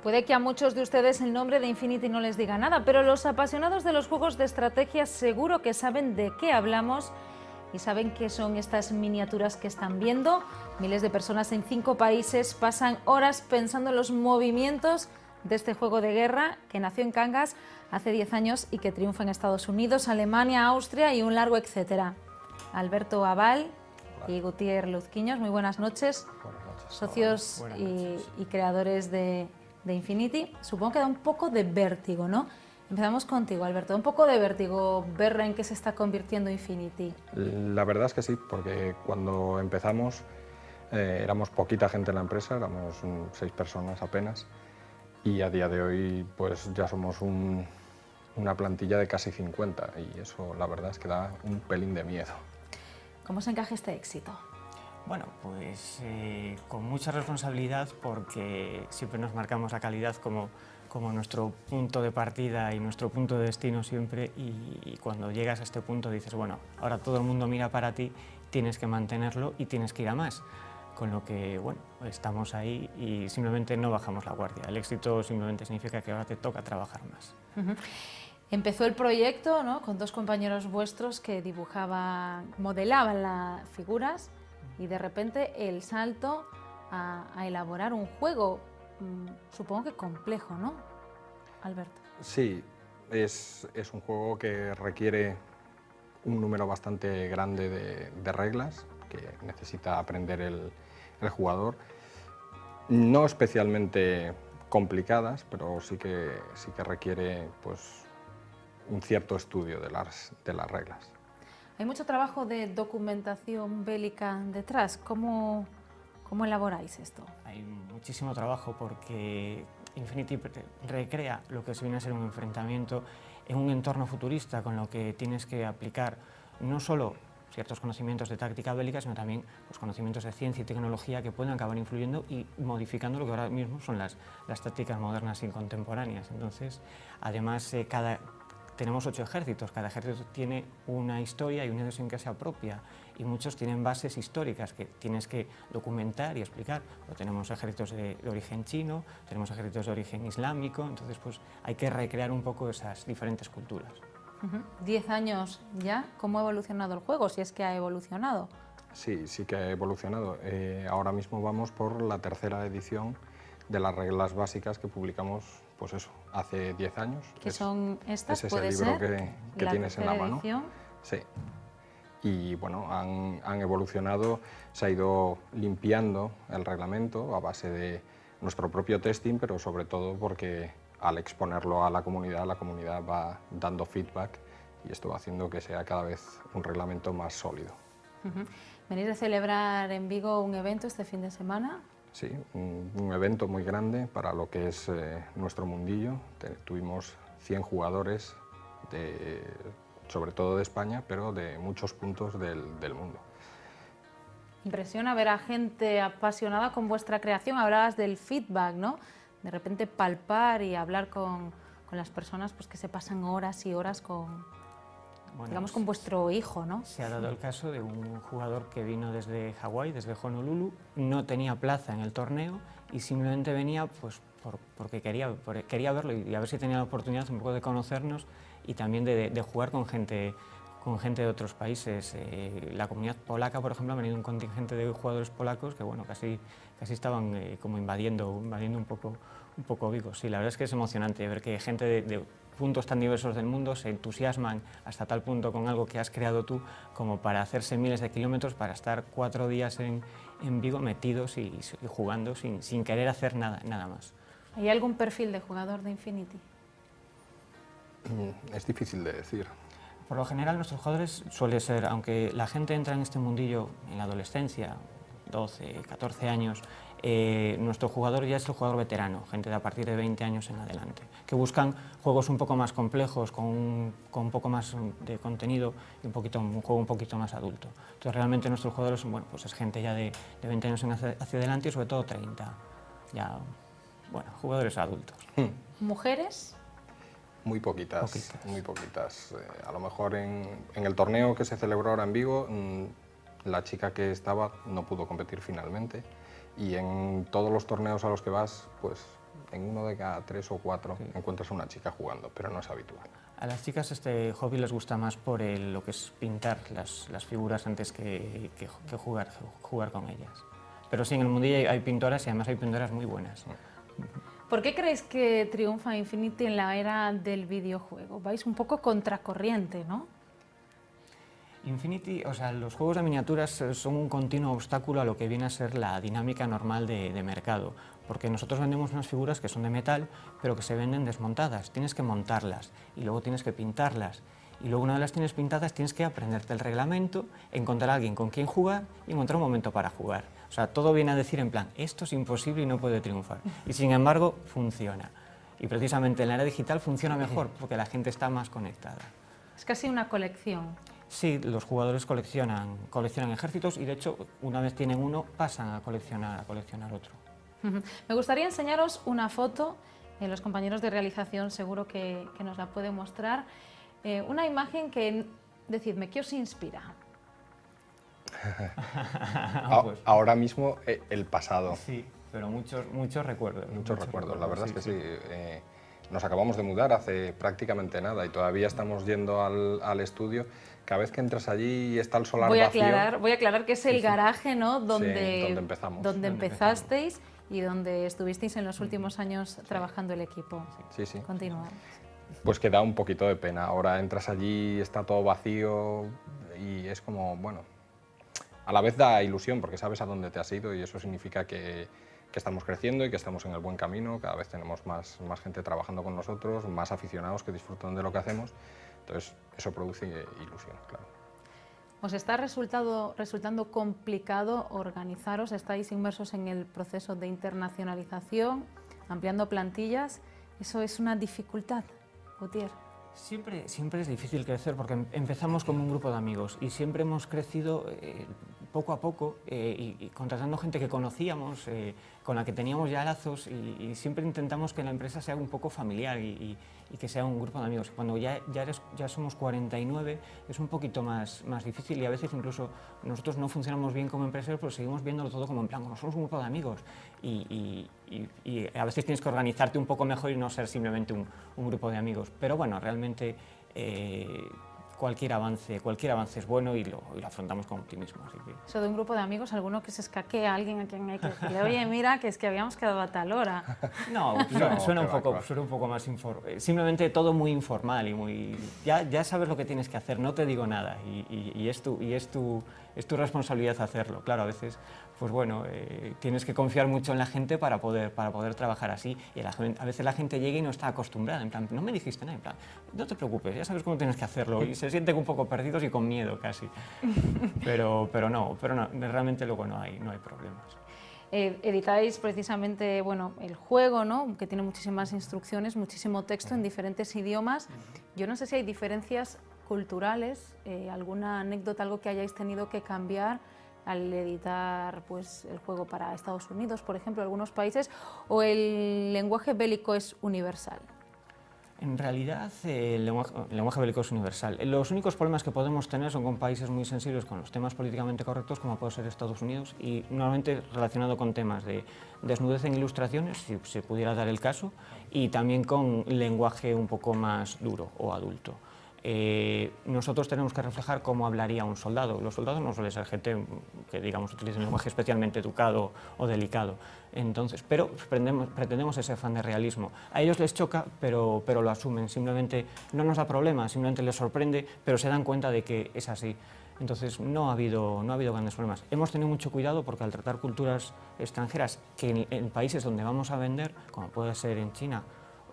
Puede que a muchos de ustedes el nombre de Infinity no les diga nada, pero los apasionados de los juegos de estrategia seguro que saben de qué hablamos y saben qué son estas miniaturas que están viendo. Miles de personas en 5 países pasan horas pensando en los movimientos de este juego de guerra que nació en Cangas hace 10 años y que triunfa en Estados Unidos, Alemania, Austria y un largo etcétera. Alberto Aval y Gutiérrez Luzquiños, muy buenas noches. Buenas noches. Socios Buenas noches. y creadores de Infinity. Supongo que da un poco de vértigo, ¿no? Empezamos contigo, Alberto. Un poco de vértigo ver en qué se está convirtiendo Infinity. La verdad es que sí, porque cuando empezamos éramos poquita gente en la empresa, éramos 6 personas apenas, y a día de hoy pues ya somos una plantilla de casi 50 y eso la verdad es que da un pelín de miedo. ¿Cómo se encaja este éxito? Bueno, pues con mucha responsabilidad porque siempre nos marcamos la calidad como nuestro punto de partida y nuestro punto de destino siempre y cuando llegas a este punto dices, bueno, ahora todo el mundo mira para ti, tienes que mantenerlo y tienes que ir a más. Con lo que, bueno, estamos ahí y simplemente no bajamos la guardia. El éxito simplemente significa que ahora te toca trabajar más. Empezó el proyecto, ¿no?, con 2 compañeros vuestros que modelaban las figuras y de repente el salto a elaborar un juego, supongo que complejo, ¿no, Alberto? Sí, es un juego que requiere un número bastante grande de reglas que necesita aprender el jugador. No especialmente complicadas, pero sí que requiere pues, un cierto estudio de las reglas. Hay mucho trabajo de documentación bélica detrás. ¿Cómo elaboráis esto? Hay muchísimo trabajo porque Infinity recrea lo que se viene a ser un enfrentamiento en un entorno futurista, con lo que tienes que aplicar no solo ciertos conocimientos de táctica bélica, sino también los conocimientos de ciencia y tecnología que pueden acabar influyendo y modificando lo que ahora mismo son las tácticas modernas y contemporáneas. Entonces, además, tenemos 8 ejércitos, cada ejército tiene una historia y una idiosincrasia propia y muchos tienen bases históricas que tienes que documentar y explicar. Pero tenemos ejércitos de origen chino, tenemos ejércitos de origen islámico, entonces pues hay que recrear un poco esas diferentes culturas. 10 años ya, ¿cómo ha evolucionado el juego, si es que ha evolucionado? Sí, sí que ha evolucionado. Ahora mismo vamos por la 3ª edición de las reglas básicas que publicamos, pues eso, hace 10 años. ¿Qué son estas? Es ese libro que tienes en la mano. Edición. Sí. Y bueno, han evolucionado, se ha ido limpiando el reglamento a base de nuestro propio testing, pero sobre todo porque al exponerlo a la comunidad va dando feedback y esto va haciendo que sea cada vez un reglamento más sólido. ¿Venís de celebrar en Vigo un evento este fin de semana? Sí, un evento muy grande para lo que es nuestro mundillo. Tuvimos 100 jugadores, sobre todo de España, pero de muchos puntos del mundo. Impresiona ver a gente apasionada con vuestra creación. Hablabas del feedback, ¿no? De repente palpar y hablar con las personas pues, que se pasan horas y horas con, Bueno, digamos, con vuestro hijo, ¿no? Se ha dado el caso de un jugador que vino desde Hawái, desde Honolulu, no tenía plaza en el torneo y simplemente venía pues, porque quería verlo y a ver si tenía la oportunidad un poco de conocernos y también de jugar con gente de otros países. La comunidad polaca, por ejemplo, ha venido un contingente de jugadores polacos que bueno, casi estaban como invadiendo un poco Vigo. Sí, la verdad es que es emocionante ver que gente de puntos tan diversos del mundo se entusiasman hasta tal punto con algo que has creado tú como para hacerse miles de kilómetros para estar 4 días en Vigo metidos y jugando sin querer hacer nada más. ¿Hay algún perfil de jugador de Infinity? Es difícil de decir. Por lo general nuestros jugadores suele ser, aunque la gente entra en este mundillo en la adolescencia, 12, 14 años, nuestro jugador ya es el jugador veterano, gente de a partir de 20 años en adelante, que buscan juegos un poco más complejos, con un poco más de contenido y un juego un poquito más adulto. Entonces realmente nuestros jugadores bueno, pues es gente ya de 20 años hacia adelante y sobre todo 30, ya, bueno, jugadores adultos. ¿Mujeres? Muy poquitas. A lo mejor en el torneo que se celebró ahora en Vigo, la chica que estaba no pudo competir finalmente, y en todos los torneos a los que vas, pues en uno de cada 3 o 4 encuentras a una chica jugando, pero no es habitual. A las chicas este hobby les gusta más por lo que es pintar las figuras antes que jugar con ellas. Pero sí, en el mundillo hay pintoras y además hay pintoras muy buenas. ¿Por qué creéis que triunfa Infinity en la era del videojuego? Vais un poco contracorriente, ¿no? Infinity, o sea, los juegos de miniaturas son un continuo obstáculo a lo que viene a ser la dinámica normal de mercado, porque nosotros vendemos unas figuras que son de metal, pero que se venden desmontadas, tienes que montarlas y luego tienes que pintarlas, y luego una vez las tienes pintadas tienes que aprenderte el reglamento, encontrar a alguien con quien jugar y encontrar un momento para jugar. O sea, todo viene a decir en plan, esto es imposible y no puede triunfar, y sin embargo funciona. Y precisamente en la era digital funciona mejor porque la gente está más conectada. Es casi una colección. Sí, los jugadores coleccionan ejércitos y de hecho una vez tienen uno pasan a coleccionar otro. Me gustaría enseñaros una foto, los compañeros de realización seguro que nos la pueden mostrar, una imagen que, decidme, ¿qué os inspira? Ahora mismo el pasado. Sí, pero muchos recuerdos. Muchos recuerdos, la verdad es que sí. Nos acabamos de mudar hace prácticamente nada y todavía estamos yendo al estudio. Cada vez que entras allí está el solar vacío. Voy a aclarar que es el garaje, ¿no? Donde empezamos. Donde empezasteis y donde estuvisteis en los últimos años trabajando el equipo. Sí, sí. Continuad. Pues que da un poquito de pena. Ahora entras allí, está todo vacío y es como, bueno, a la vez da ilusión porque sabes a dónde te has ido y eso significa que estamos creciendo y que estamos en el buen camino. Cada vez tenemos más gente trabajando con nosotros, más aficionados que disfrutan de lo que hacemos. Entonces, eso produce ilusión, claro. ¿Os está resultando complicado organizaros? ¿Estáis inmersos en el proceso de internacionalización, ampliando plantillas? ¿Eso es una dificultad, Gutiérrez? Siempre es difícil crecer porque empezamos como un grupo de amigos y siempre hemos crecido poco a poco y contratando gente que conocíamos, con la que teníamos ya lazos y siempre intentamos que la empresa sea un poco familiar y que sea un grupo de amigos. Cuando ya somos 49 es un poquito más difícil y a veces incluso nosotros no funcionamos bien como empresarios, pero seguimos viéndolo todo como en plan, como somos un grupo de amigos y a veces tienes que organizarte un poco mejor y no ser simplemente un grupo de amigos. Pero bueno, realmente cualquier avance es bueno y lo afrontamos con optimismo. Así que... Eso de un grupo de amigos, alguno que se escaquee a alguien a quien hay que decirle, oye, mira, que es que habíamos quedado a tal hora. No, suena un poco más simplemente todo muy informal y muy... Ya sabes lo que tienes que hacer, no te digo nada y es tu responsabilidad hacerlo. Claro, a veces, pues bueno, tienes que confiar mucho en la gente para poder trabajar así y a veces la gente llega y no está acostumbrada, en plan, no me dijiste nada, en plan, no te preocupes, ya sabes cómo tienes que hacerlo y se sienten un poco perdidos y con miedo casi, pero no, realmente luego no hay problemas. Editáis precisamente bueno, el juego, ¿no? Que tiene muchísimas instrucciones, muchísimo texto en diferentes idiomas. Yo no sé si hay diferencias culturales, alguna anécdota, algo que hayáis tenido que cambiar al editar pues, el juego para Estados Unidos, por ejemplo, algunos países, o el lenguaje bélico es universal. En realidad, el lenguaje bélico es universal. Los únicos problemas que podemos tener son con países muy sensibles con los temas políticamente correctos, como puede ser Estados Unidos, y normalmente relacionado con temas de desnudez en ilustraciones, si se pudiera dar el caso, y también con lenguaje un poco más duro o adulto. Nosotros tenemos que reflejar cómo hablaría un soldado. Los soldados no suelen ser gente que, digamos, utilicen lenguaje especialmente educado o delicado. Entonces, pero pretendemos ese afán de realismo. A ellos les choca, pero lo asumen. Simplemente no nos da problema, simplemente les sorprende, pero se dan cuenta de que es así. Entonces, no ha habido grandes problemas. Hemos tenido mucho cuidado porque al tratar culturas extranjeras que en países donde vamos a vender, como puede ser en China,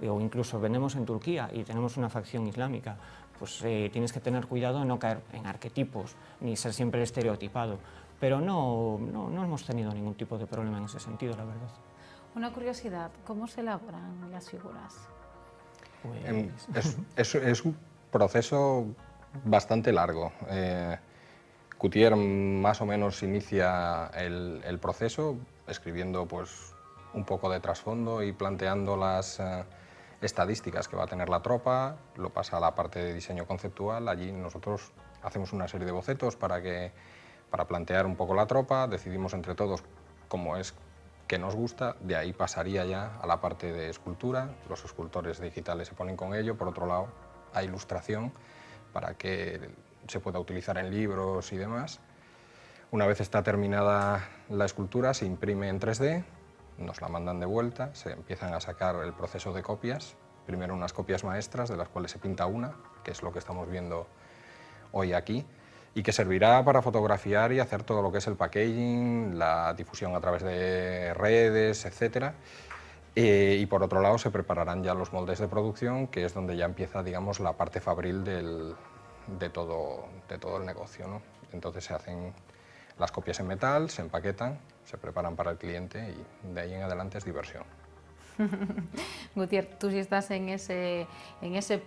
o incluso vendemos en Turquía y tenemos una facción islámica, pues tienes que tener cuidado de no caer en arquetipos ni ser siempre estereotipado. Pero no hemos tenido ningún tipo de problema en ese sentido, la verdad. Una curiosidad, ¿cómo se elaboran las figuras? Pues... Es un proceso bastante largo. Coutier más o menos inicia el proceso escribiendo pues, un poco de trasfondo y planteando las estadísticas que va a tener la tropa, lo pasa a la parte de diseño conceptual, allí nosotros hacemos una serie de bocetos para que para plantear un poco la tropa, decidimos entre todos cómo es que nos gusta, de ahí pasaría ya a la parte de escultura, los escultores digitales se ponen con ello, por otro lado a ilustración para que se pueda utilizar en libros y demás. Una vez está terminada la escultura se imprime en 3D, nos la mandan de vuelta, se empiezan a sacar el proceso de copias, primero unas copias maestras de las cuales se pinta una, que es lo que estamos viendo hoy aquí, y que servirá para fotografiar y hacer todo lo que es el packaging, la difusión a través de redes, etc. Y por otro lado se prepararán ya los moldes de producción, que es donde ya empieza, digamos, la parte fabril de todo el negocio, ¿no? Entonces se hacen las copias en metal, se empaquetan, se preparan para el cliente y de ahí en adelante es diversión. Gutiérrez, tú si estás en ese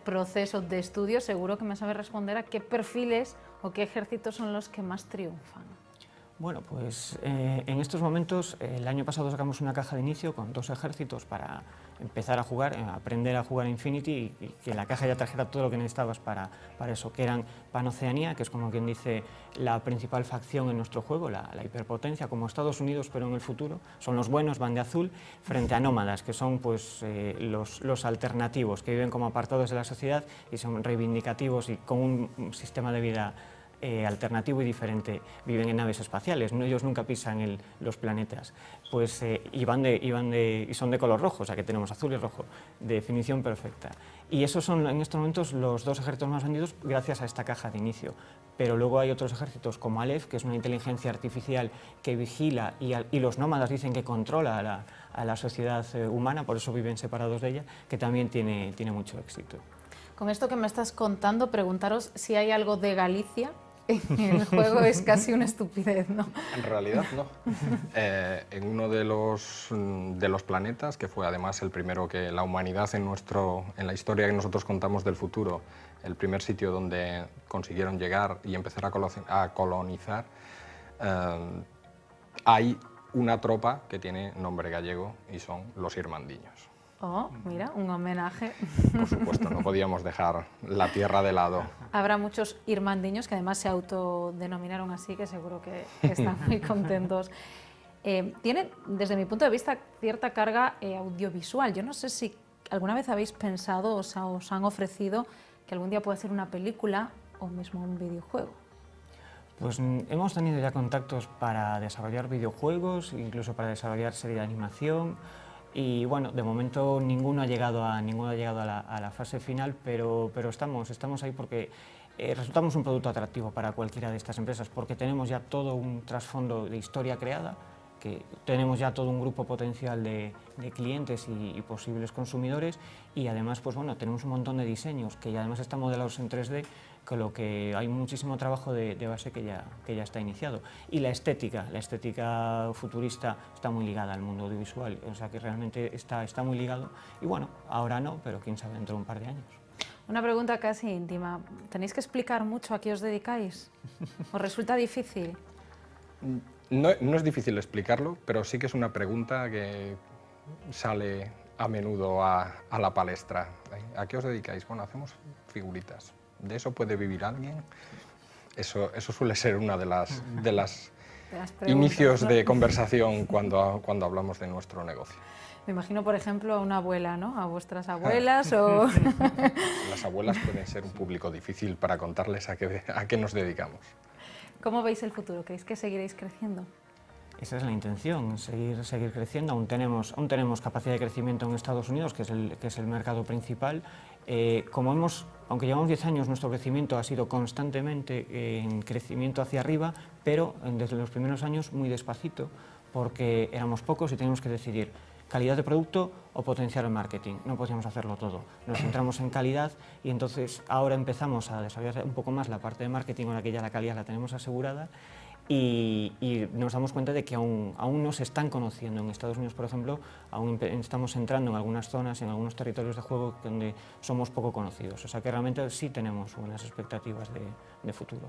proceso de estudio, seguro que me sabes responder a qué perfiles o qué ejércitos son los que más triunfan. Bueno, pues en estos momentos, el año pasado sacamos una caja de inicio con 2 ejércitos para empezar a jugar, aprender a jugar Infinity y que la caja ya trajera todo lo que necesitabas para eso, que eran Pan-Oceanía, que es como quien dice la principal facción en nuestro juego, la hiperpotencia, como Estados Unidos, pero en el futuro, son los buenos, van de azul, frente a nómadas, que son pues, los alternativos, que viven como apartados de la sociedad y son reivindicativos y con un sistema de vida alternativo y diferente, viven en naves espaciales, ellos nunca pisan los planetas, pues, y son de color rojo, o sea que tenemos azul y rojo, definición perfecta. Y esos son en estos momentos los 2 ejércitos más vendidos gracias a esta caja de inicio. Pero luego hay otros ejércitos como Aleph, que es una inteligencia artificial que vigila y los nómadas dicen que controla a la sociedad humana, por eso viven separados de ella, que también tiene mucho éxito. Con esto que me estás contando, preguntaros si hay algo de Galicia en el juego es casi una estupidez, ¿no? En realidad no. En uno de los planetas, que fue además el primero que la humanidad en la historia que nosotros contamos del futuro, el primer sitio donde consiguieron llegar y empezar a colonizar, hay una tropa que tiene nombre gallego y son los irmandiños. Oh, mira, un homenaje. Por supuesto, no podíamos dejar la tierra de lado. Habrá muchos irmandiños que además se autodenominaron así, que seguro que están muy contentos. Tiene, desde mi punto de vista, cierta carga audiovisual. Yo no sé si alguna vez habéis pensado o os han ofrecido que algún día pueda ser una película o mismo un videojuego. Pues hemos tenido ya contactos para desarrollar videojuegos, incluso para desarrollar serie de animación. Y bueno, de momento ninguno ha llegado a la fase final, pero estamos ahí porque resultamos un producto atractivo para cualquiera de estas empresas, porque tenemos ya todo un trasfondo de historia creada, que tenemos ya todo un grupo potencial de clientes y posibles consumidores, y además pues bueno, tenemos un montón de diseños que ya además están modelados en 3D, con lo que hay muchísimo trabajo de base que ya está iniciado. Y la estética futurista está muy ligada al mundo audiovisual, o sea que realmente está muy ligado, y bueno, ahora no, pero quién sabe dentro de un par de años. Una pregunta casi íntima, ¿tenéis que explicar mucho a qué os dedicáis? ¿Os resulta difícil? No es difícil explicarlo, pero sí que es una pregunta que sale a menudo a la palestra. ¿A qué os dedicáis? Bueno, hacemos figuritas. ¿De eso puede vivir alguien? Eso suele ser una de las inicios, ¿no?, de conversación cuando hablamos de nuestro negocio. Me imagino, por ejemplo, a una abuela, ¿no? A vuestras abuelas o... Las abuelas pueden ser un público difícil para contarles a qué nos dedicamos. ¿Cómo veis el futuro? ¿Creéis que seguiréis creciendo? Esa es la intención, seguir creciendo. Aún tenemos capacidad de crecimiento en Estados Unidos, que es el mercado principal. Aunque llevamos 10 años, nuestro crecimiento ha sido constantemente en crecimiento hacia arriba, pero desde los primeros años muy despacito, porque éramos pocos y teníamos que decidir calidad de producto o potenciar el marketing. No podíamos hacerlo todo. Nos centramos en calidad y entonces ahora empezamos a desarrollar un poco más la parte de marketing, ahora que ya la calidad la tenemos asegurada, y nos damos cuenta de que aún no se están conociendo. En Estados Unidos, por ejemplo, aún estamos entrando en algunas zonas, en algunos territorios de juego donde somos poco conocidos. O sea que realmente sí tenemos buenas expectativas de futuro.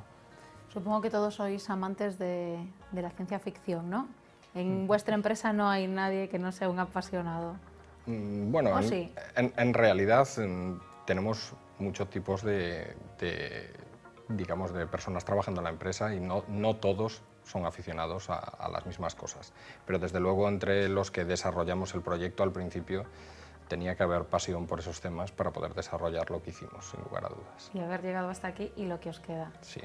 Supongo que todos sois amantes de la ciencia ficción, ¿no? En vuestra empresa no hay nadie que no sea un apasionado. Bueno, en realidad tenemos muchos tipos de digamos, de personas trabajando en la empresa y no todos son aficionados a las mismas cosas. Pero desde luego entre los que desarrollamos el proyecto al principio tenía que haber pasión por esos temas para poder desarrollar lo que hicimos, sin lugar a dudas. Y haber llegado hasta aquí y lo que os queda. Sí.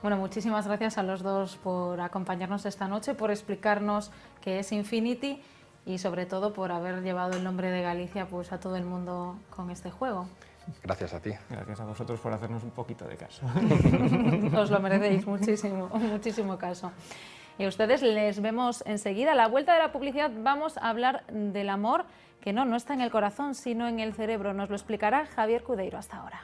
Bueno, muchísimas gracias a los dos por acompañarnos esta noche, por explicarnos qué es Infinity y sobre todo por haber llevado el nombre de Galicia pues, a todo el mundo con este juego. Gracias a ti. Gracias a vosotros por hacernos un poquito de caso. Os lo merecéis muchísimo, muchísimo caso. Y a ustedes les vemos enseguida. A la vuelta de la publicidad vamos a hablar del amor, que no está en el corazón, sino en el cerebro. Nos lo explicará Javier Cudeiro. Hasta ahora.